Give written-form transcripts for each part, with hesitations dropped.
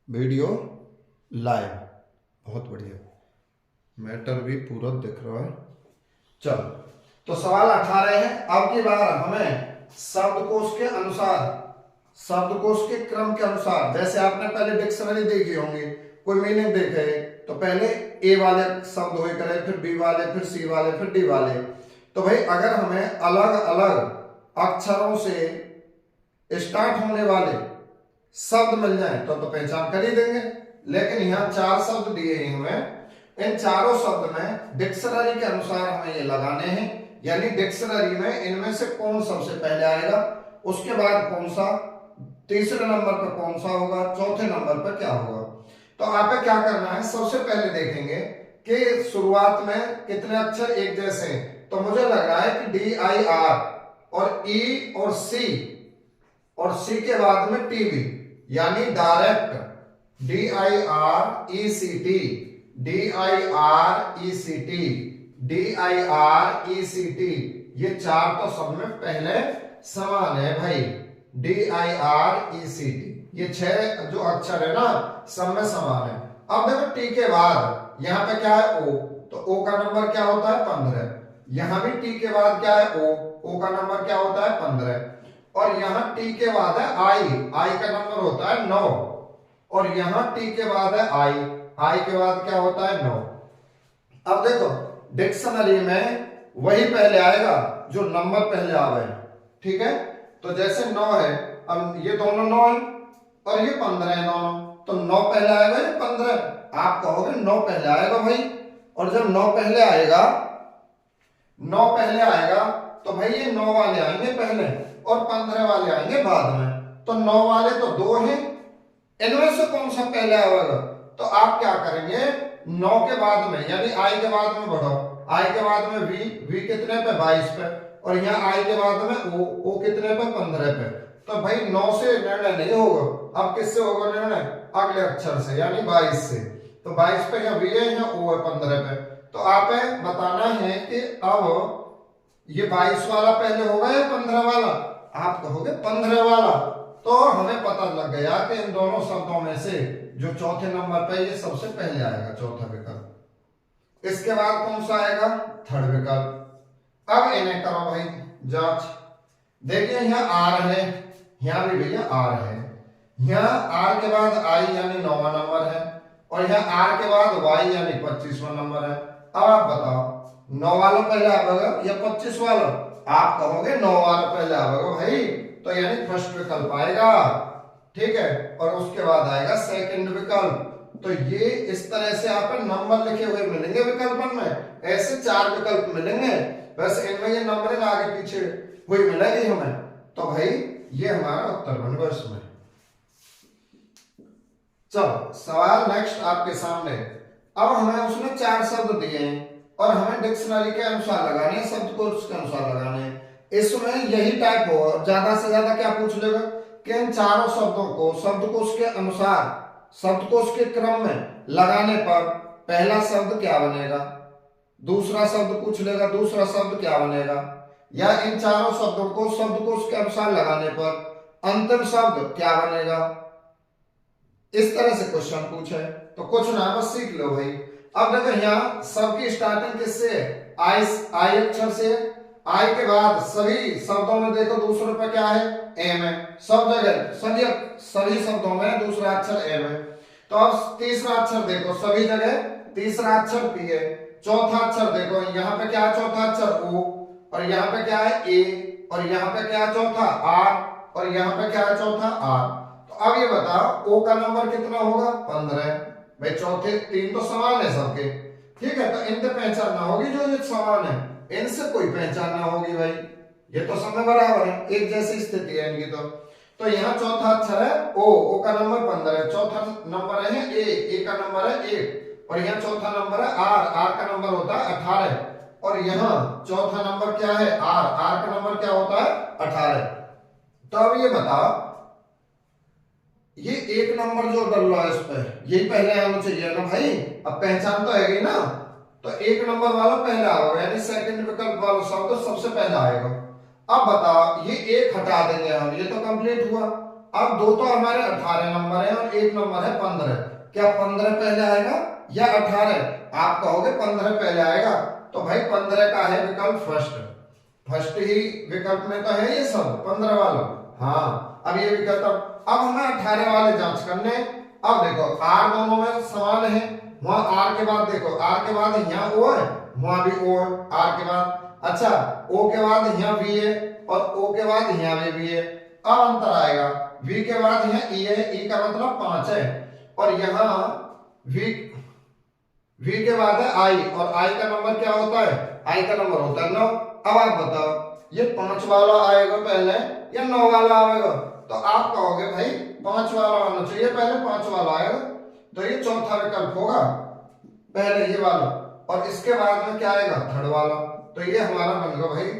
Video live, बहुत बढ़िया, matter भी पूरा दिख रहा है। चलो, तो सवाल 18 है। अब की बार हमें शब्दकोश के अनुसार, शब्दकोश के क्रम के अनुसार, जैसे आपने पहले डिक्शनरी देखी होंगी, कोई मीनिंग देखे तो पहले ए वाले शब्द हुए करे, फिर बी वाले, फिर सी वाले, फिर डी वाले। तो भाई अगर हमें अलग अलग अक्षरों से स्टार्ट होने वाले शब्द मिल जाए तो पहचान कर ही देंगे। लेकिन यहाँ 4 शब्द दिए हैं हमें, इन चारों शब्द में डिक्शनरी के अनुसार हमें ये लगाने हैं, यानी डिक्शनरी में इनमें से कौन सबसे पहले आएगा, उसके बाद कौन सा, तीसरे नंबर पर कौन सा होगा, चौथे नंबर पर क्या होगा। तो आपको क्या करना है, सबसे पहले देखेंगे कि शुरुआत में कितने अक्षर एक जैसे हैं। तो मुझे लग रहा है कि DIR और E और C के बाद में TB, यानी डायरेक्ट, DIRECT, ये चार तो सब में पहले समान है भाई। DIRECT, ये 6 जो अक्षर है ना सब में समान है। अब देखो T के बाद यहाँ पे क्या है O, तो O का नंबर क्या होता है 15। यहां भी T के बाद क्या है O का नंबर क्या होता है 15। और यहां T के बाद है I का नंबर होता है 9। और यहां T के बाद है I के बाद क्या होता है 9। अब देखो डिक्शनरी में वही पहले आएगा जो नंबर पहले आवे, ठीक है। तो जैसे 9 है, अब ये दोनों 9 है और ये 15 है दोनों, तो 9 पहले आएगा या 15। आप कहोगे 9 पहले आएगा भाई। और जब 9 पहले आएगा तो भाई ये 9 वाले आएंगे पहले और 15 वाले आएंगे बाद में। तो 9 वाले तो 2 हैं, इनमें से कौन सा पहले आएगा। तो आप क्या करेंगे, 9 के बाद में यानी I के बाद में बढ़ो, I के बाद में V कितने पे 22 पे, और यहाँ I के बाद में O कितने पे 15 पे। तो भाई 9 से निर्णय नहीं होगा, अब किससे होगा निर्णय, अगले अक्षर से यानी 22 से। तो 22 पे यहाँ V है, यहाँ O है 15 पे। तो आप बताना है कि अब ये 22 वाला पहले होगा या 15 वाला। आप कहोगे 15 वाला। तो हमें पता लग गया कि इन दोनों शब्दों में से जो चौथे नंबर पे ये सबसे पहले आएगा, चौथा विकल्प। इसके बाद कौन सा आएगा, थर्ड विकल्प। अब इन्हें करो भाई जांच। देखिए यहाँ R है, यहाँ भी भैया R है, यहाँ R के बाद I यानी 9वां नंबर है, और यहाँ R के बाद Y यानी 25वां नंबर है। अब आप बताओ 9 वाला पहले आएगा या 25 वाला। आप कहोगे 9 वाला पहले आएगा भाई, तो यानी फर्स्ट विकल्प आएगा, ठीक है। और उसके बाद आएगा सेकंड विकल्प। तो ये इस तरह से आप नंबर लिखे हुए मिलेंगे विकल्पन में, ऐसे 4 विकल्प मिलेंगे। वैसे इनमें ये नंबरिंग आगे पीछे हुई मिलेगी हमें। तो भाई ये हमारा उत्तर बन गया इसमें। चलो सवाल नेक्स्ट आपके सामने। अब हमें उसने 4 शब्द दिए हैं और हमें डिक्शनरी के अनुसार लगाने हैं, शब्दकोश के अनुसार लगाने हैं। इसमें यही टाइप हो, ज्यादा से ज्यादा क्या पूछ लेगा कि इन चारों शब्दों को शब्दकोश के अनुसार, शब्दकोश के क्रम में लगाने पर पहला शब्द क्या बनेगा, दूसरा शब्द पूछ लेगा दूसरा शब्द क्या बनेगा, या इन चारों शब्दों को शब्दकोश के अनुसार लगाने पर अंतिम शब्द क्या बनेगा। इस तरह से क्वेश्चन पूछे तो कुछ ना बस सीख लो भाई। अब देखो यहाँ सबकी स्टार्टिंग किससे है, आई अक्षर से। आई के बाद सभी शब्दों में देखो दूसरे पे क्या है, एम है। सब जगह सभी शब्दों में दूसरा अक्षर एम है। तो अब तीसरा अक्षर देखो, सभी जगह तीसरा अक्षर पी है। चौथा अक्षर देखो, यहाँ पे क्या है चौथा अक्षर ओ, और यहाँ पे क्या है ए, और यहाँ पे क्या है चौथा आर, और यहाँ पे क्या है चौथा आर। तो अब ये बताओ ओ का नंबर कितना होगा 15। भाई चौथे 3 तो समान है सबके, ठीक है। तो इनसे पहचान ना होगी, जो ये समान है इनसे कोई पहचान ना होगी भाई, ये तो सब में बराबर है, एक जैसी स्थिति है इनकी। तो यहाँ चौथा अक्षर है ओ का नंबर 15 है, चौथा नंबर है ए का नंबर है 1, और यहाँ चौथा नंबर है आर का नंबर होता है 18, और यहाँ चौथा नंबर क्या है आर का नंबर क्या होता है 18। तो अब ये बताओ, ये एक नंबर जो डल रहा है इस पे, यही पहले आना चाहिए ना भाई। अब पहचान तो है ना, तो एक नंबर वाला पहले आएगा, यानी सेकंड विकल्प वाला शब्द सबसे पहले आएगा। अब बताओ ये एक हटा देंगे हम, ये तो कंप्लीट हुआ। अब दो तो हमारे 18 नंबर है और एक नंबर है 15। क्या 15 पहले आएगा या 18? आप कहोगे 15 पहले आएगा, तो भाई 15 का है विकल्प फर्स्ट। फर्स्ट ही विकल्प में तो है ये सब 15 वाला। हाँ, अब ये विकल्प अब हमें 18 वाले जांच करने। अब देखो आर दोनों में समान है, वहां आर के बाद देखो, आर के बाद यहाँ ओ है, वहां भी ओ है आर के बाद। अच्छा, ओ के बाद यहाँ वी है और ओ के बाद यहाँ भी है। अब अंतर आएगा, वी के बाद यहाँ ई है, ई का मतलब 5 है, और यहाँ वी के बाद है आई, और आई का नंबर क्या होता है? आई का नंबर होता है 9। अब आप बताओ ये 5 वाला आएगा पहले या 9 वाला आएगा? तो आप कहोगे भाई 5 वाला आना चाहिए पहले, 5 वाला आएगा, तो ये चौथा विकल्प होगा, पहले ये वाला, और इसके बाद में क्या आएगा? थर्ड वाला। तो ये हमारा बन गया भाई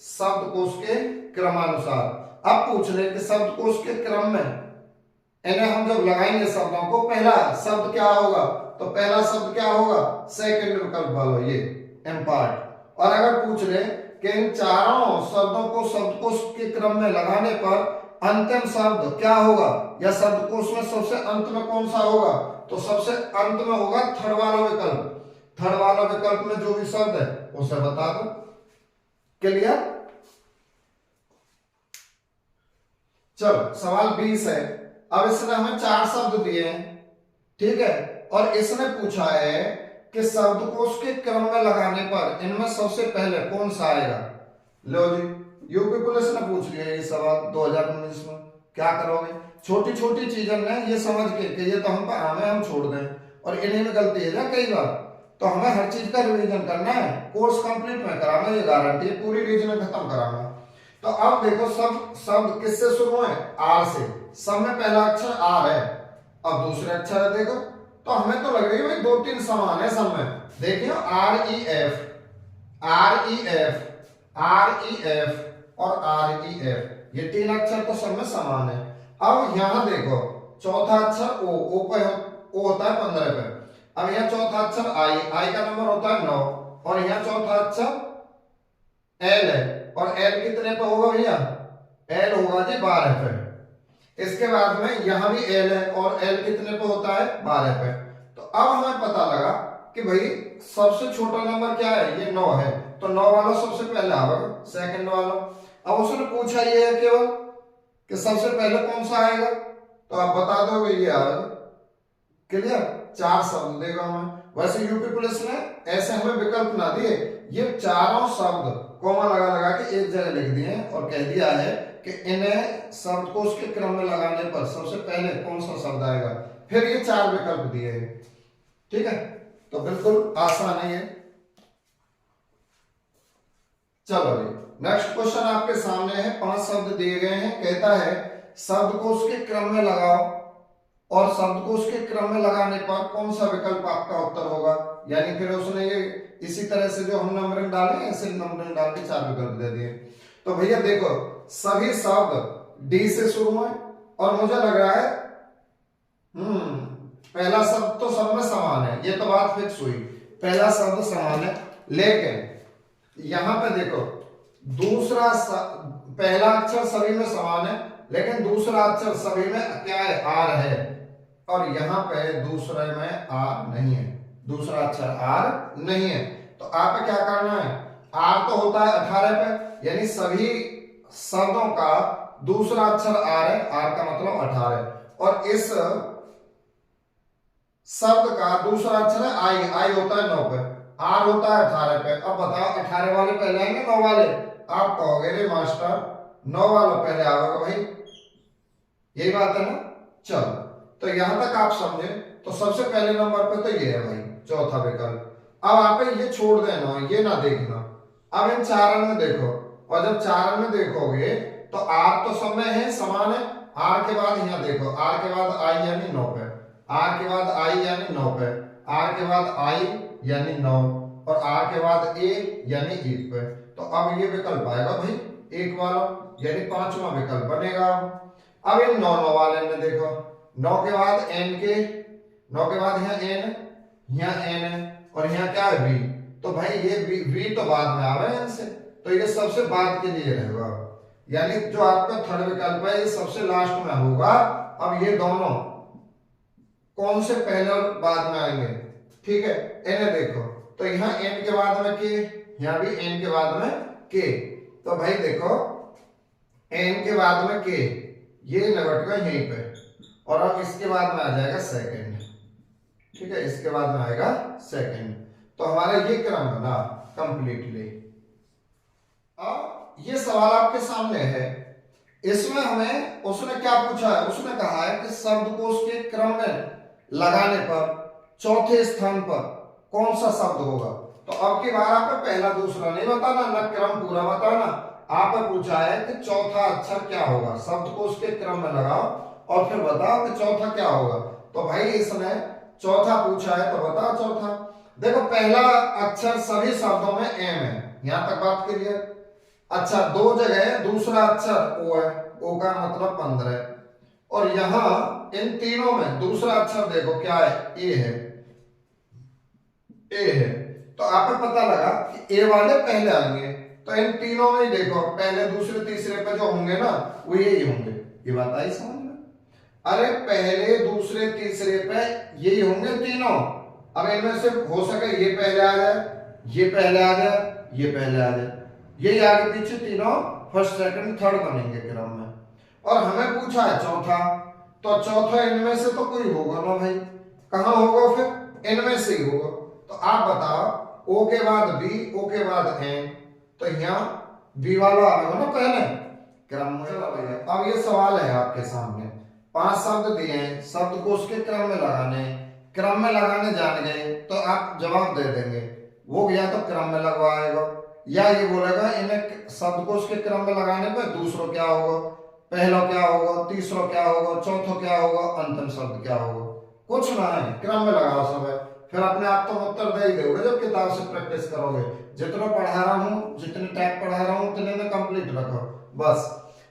शब्दकोश के क्रमानुसार। अब पूछ रहे कि शब्दकोश के क्रम में इन्हें हम जब लगाएंगे शब्दों को, पहला शब्द क्या होगा? तो पहला शब्द क्या होगा? सेकंड विकल्प वाला ये एम्पार्ट। और अगर पूछ रहे कि इन चारों शब्दों को शब्दकोश के क्रम में लगाने पर अंतिम शब्द क्या होगा, या शब्दकोश में सबसे अंत में कौन सा होगा? तो सबसे अंत में होगा थर्ड वाला विकल्प। थर्ड वाला विकल्प में जो भी शब्द है उसे बता दो। क्लियर? चलो सवाल 20 है। अब इसने हमें 4 शब्द दिए हैं, ठीक है, और इसने पूछा है कि शब्दकोश के क्रम में लगाने पर इनमें सबसे पहले कौन सा आएगा? लो जी, यूपी पुलिस ने पूछ लिया ये सवाल 2019 में। क्या करोगे? छोटी छोटी चीजें ने ये समझ के कि ये तो हम हमें हम छोड़ दें, और इन्हीं में गलती है ना कई बार, तो हमें हर चीज का रिवीजन करना है। कोर्स कंप्लीट में कराना, ये गारंटी है, पूरी रीजनिंग खत्म कराना। तो अब देखो सब शब्द किससे शुरू है? आर से। सब में पहला अक्षर आर है, अब दूसरे अक्षर है देखो, तो हमें तो लग रही है भाई 2-3 समान है सब में। देखियो R E F, R E F, R E F और आर ई एफ, ये 3 अक्षर तो सब में समान है। अब यहां देखो चौथा अक्षर ओ, ओ पे ओ होता है 15 पे। अब यहाँ चौथा अक्षर आई, आई का नंबर होता है 9, और यहाँ चौथा अक्षर एल है, और एल कितने पे होगा भैया? एल होगा जी 12 पे। इसके बाद में यहां भी एल है, और एल कितने पे होता है? 12 पे। तो अब हमें पता लगा कि भाई सबसे छोटा नंबर क्या है? ये 9 है, तो 9 वाला सबसे पहले आएगा, सेकंड वाला। अब उसने पूछा ये है केवल कि सबसे पहले कौन सा आएगा, तो आप बता दो ये आएगा। क्लियर? 4 शब्द देगा हमें। वैसे यूपी पुलिस ने ऐसे हमें विकल्प ना दिए, ये चारों शब्द कॉमा लगा लगा के एक जगह लिख दिए और कह दिया है कि इन्हें शब्दकोश के क्रम में लगाने पर सबसे पहले कौन सा शब्द आएगा, फिर ये 4 विकल्प दिए हैं। ठीक है, तो बिल्कुल आसान है ये। चलो जी, नेक्स्ट क्वेश्चन आपके सामने है। 5 शब्द दिए गए हैं, कहता है शब्दकोश के क्रम में लगाओ, और शब्दकोश के क्रम में लगाने पर कौन सा विकल्प आपका उत्तर होगा। यानी फिर उसने ये इसी तरह से जो हम नंबरिंग डाले ऐसे नंबरिंग डाल के 4 विकल्प दे दिए। तो भैया देखो सभी शब्द डी से शुरू है, और मुझे लग रहा है पहला शब्द तो सब में समान है, ये तो बात फिक्स हुई, पहला शब्द समान है। लेकिन यहां पे देखो दूसरा पहला अक्षर सभी में समान है, लेकिन दूसरा अक्षर सभी में क्या है? आर है, और यहां पे दूसरे में आर नहीं है, दूसरा अक्षर आर नहीं है। तो आप क्या करना है? आर तो होता है 18 पे, यानी सभी शब्दों का दूसरा अक्षर आर है, आर का मतलब 18, और इस शब्द का दूसरा अक्षर है आई, आई होता है 9 पे, आर होता है 18 पे। अब बताओ 18 वाले पहले आएंगे 9 वाले? आप कहोगे रे मास्टर 9 वाला पहले आएगा भाई, यही बात है ना। चलो, तो यहां तक आप समझे। तो सबसे पहले नंबर पे तो ये है भाई चौथा विकल्प। अब आप ये छोड़ देना, ये ना देखना। अब इन 4 में देखो, और जब 4 में देखोगे तो आर तो सब में है, समान है। आर के बाद यहाँ देखो, आर के बाद आई यानी 9 पे, आर के बाद आई यानी 9 पे, आर के बाद आई यानी 9, और आर के बाद ए यानी 1 पे। तो अब ये विकल्प आएगा भाई 1 वाला, यानी 5वां विकल्प बनेगा। अब इन 9 वाले में देखो, 9 के बाद एन के, 9 के बाद यहाँ एन, यहाँ एन है, और यहाँ क्या है वी। तो भाई ये वी तो बाद में आवे एन से, तो ये सबसे बाद के लिए रहेगा। यानी जो आपका थर्ड विकल्प है ये सबसे लास्ट में होगा। अब ये दोनों कौन से पहले और बाद में आएंगे, ठीक है। इन्हें देखो, तो यहाँ n के बाद में के, यहाँ भी n के बाद में के, तो भाई देखो n के बाद में के, ये निबट गया यहीं पे, और अब इसके बाद में आ जाएगा सेकंड, ठीक है, इसके बाद में आएगा सेकंड। तो हमारा ये क्रम बना कंप्लीटली। अब ये सवाल आपके सामने है, इसमें हमें उसने क्या पूछा है, उसने कहा है कि शब्दकोश के क्रम में लगाने पर चौथे स्थान पर कौन सा शब्द होगा। तो अब की बार आपको पहला दूसरा नहीं बताना, न क्रम पूरा बताना, आपने पूछा है कि चौथा अक्षर क्या होगा, शब्दकोश के क्रम में लगाओ और फिर बताओ कि चौथा क्या होगा। तो भाई इसने चौथा पूछा है, तो बताओ चौथा। देखो पहला अक्षर सभी शब्दों में एम है, यहां तक बात क्लियर। अच्छा, दो जगह दूसरा अक्षर ओ है, ओ का मतलब 15 है, और यहां इन तीनों में दूसरा अक्षर देखो क्या है, ए है, ए है। तो आपको पता लगा कि ए वाले पहले आएंगे, तो इन तीनों में ही देखो पहले दूसरे तीसरे पे जो होंगे ना वो यही होंगे। ये बात आई समझ में? अरे पहले दूसरे तीसरे पे यही होंगे तीनों। अब इनमें से हो सके ये पहले आ जाए, ये पहले आ जाए, ये पहले आ जाए, यही आगे पीछे तीनों फर्स्ट सेकंड थर्ड बनेंगे क्रम में। और हमें पूछा है चौथा, तो चौथा इनमें से तो कोई होगा ना भाई, कहां होगा फिर, इनमें से ही होगा। तो आप बताओ ओ के बाद बी, ओ के बाद एन, तो यहाँ बी वाला आएगा ना पहले क्रम में। अब ये सवाल है आपके सामने, 5 शब्द दिए हैं, शब्द को उसके क्रम में लगाने, क्रम में लगाने जान गए तो आप जवाब दे देंगे। वो या तो क्रम में लगवाएगा या ये बोलेगा इन्हें शब्द को उसके क्रम में लगाने पर दूसरों क्या होगा, पहला क्या होगा, तीसरा क्या होगा, चौथा क्या होगा, अंतिम शब्द क्या होगा। कुछ ना है, क्रम में लगाओ सब है, फिर अपने आप तो उत्तर दे ही दोगे जब किताब से प्रैक्टिस करोगे। जितना पढ़ा रहा हूँ, जितने टाइप पढ़ा रहा हूँ उतने में कंप्लीट रखो बस।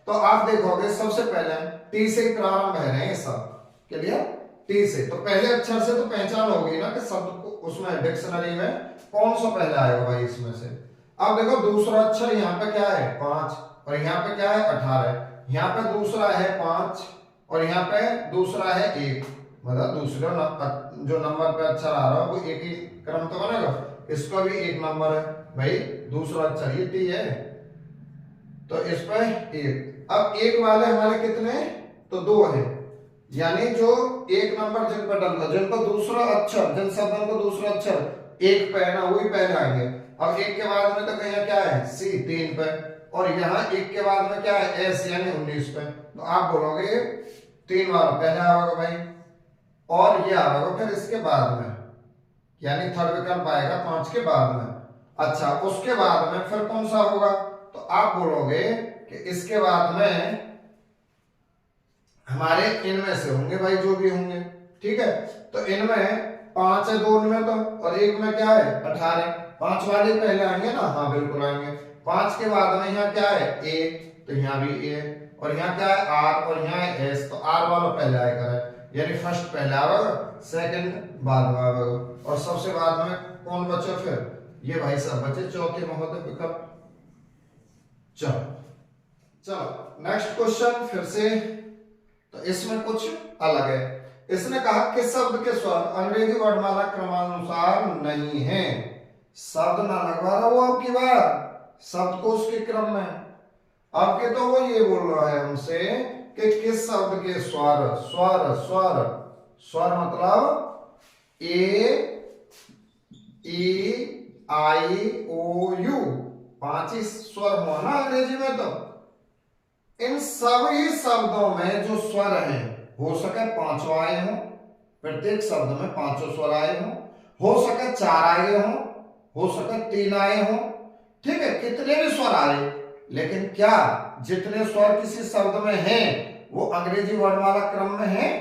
तो आप देखोगे सबसे पहले टी से ही प्रारंभ है ये सब, क्लियर, टी से। तो पहले अक्षर से तो पहचान होगी ना कि शब्द को उसमें डिक्शनरी में कौन सा पहले आएगा भाई इसमें से। अब देखो दूसरा अक्षर यहाँ पे क्या है 5, और यहाँ पे क्या है 18, यहाँ पे दूसरा है 5 और यहाँ पे दूसरा है 1, मतलब दूसरे जो नंबर पे अक्षर आ रहा है वो एक ही क्रम तो बनेगा, इसका भी 1 नंबर है भाई, दूसरा अक्षर ये टी है तो इस पे 1। अब 1 वाले हमारे कितने, तो 2 है, यानी जो 1 नंबर जिन पर डलता, जिनको दूसरा अक्षर, जिन शब्दों को दूसरा अक्षर 1 पे है ना वही पहले आएंगे। अब 1 के बाद में तो कहीं क्या है सी 3 पे, और यहाँ 1 के बाद में क्या है एस यानी 19 पे। तो आप बोलोगे 3 बार पहले आएगा भाई, और ये आएगा फिर इसके बाद में, यानी थर्ड विकल्प आएगा 5 के बाद में। अच्छा, उसके बाद में फिर कौन सा होगा, तो आप बोलोगे कि इसके बाद में हमारे इनमें से होंगे भाई जो भी होंगे, ठीक है। तो इनमें 5 है 2 में तो, और 1 में क्या है 18, 5 वाले पहले आएंगे ना, हाँ बिल्कुल आएंगे। 5 के बाद में यहाँ क्या है ए, तो यहाँ भी ए, और यहाँ क्या है आर, और यहाँ है एस, तो आर वाला पहले आएगा, यानी फर्स्ट पहले आएगा, सेकंड बाद में आएगा, और सबसे बाद में कौन बचे फिर, ये भाई सब बचे चौथे महोदय विकल्प। चलो नेक्स्ट क्वेश्चन फिर से, तो इसमें कुछ अलग है। इसने कहा कि शब्द के स्वर अंग्रेजी वर्णमाला क्रमानुसार नहीं है। शब्द ना लगवा रहा वो आपकी बार, शब्द को उसके क्रम में। आपके तो वो ये बोल रहा है हमसे कि किस शब्द के स्वर, स्वर स्वर स्वर मतलब ए ई आई ओ यू, 5 ही स्वर हुआ ना अंग्रेजी में। तो इन सभी शब्दों में जो स्वर हैं हो सके 5 आए हों, प्रत्येक शब्द में 5 स्वर आए हों, हो सके 4 आए हों, हो सके 3 आए हों, ठीक है, कितने भी स्वर आए, लेकिन क्या जितने स्वर किसी शब्द में हैं वो अंग्रेजी वर्णमाला क्रम में हैं,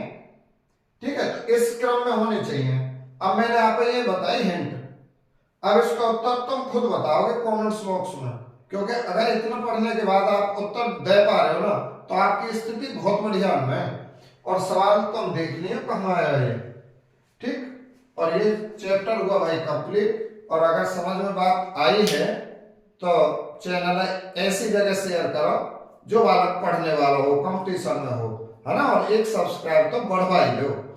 ठीक है, तो इस क्रम में होने चाहिए। अब मैंने आपको ये बताई हिंट, अब इसका उत्तर तुम खुद बताओगे कमेंट्स बॉक्स में, क्योंकि अगर इतना पढ़ने के बाद आप उत्तर दे पा रहे हो ना तो आपकी स्थिति बहुत बढ़िया है। और सवाल तुम देख लियो कहाँ आया है, ठीक। और ये चैप्टर हुआ भाई कंप्लीट। और अगर समझ में बात आई है तो चैनल ऐसी जगह शेयर करो जो बालक पढ़ने वाला हो, कंपटीशन में हो, है ना, और एक सब्सक्राइब तो बढ़वा ही लो।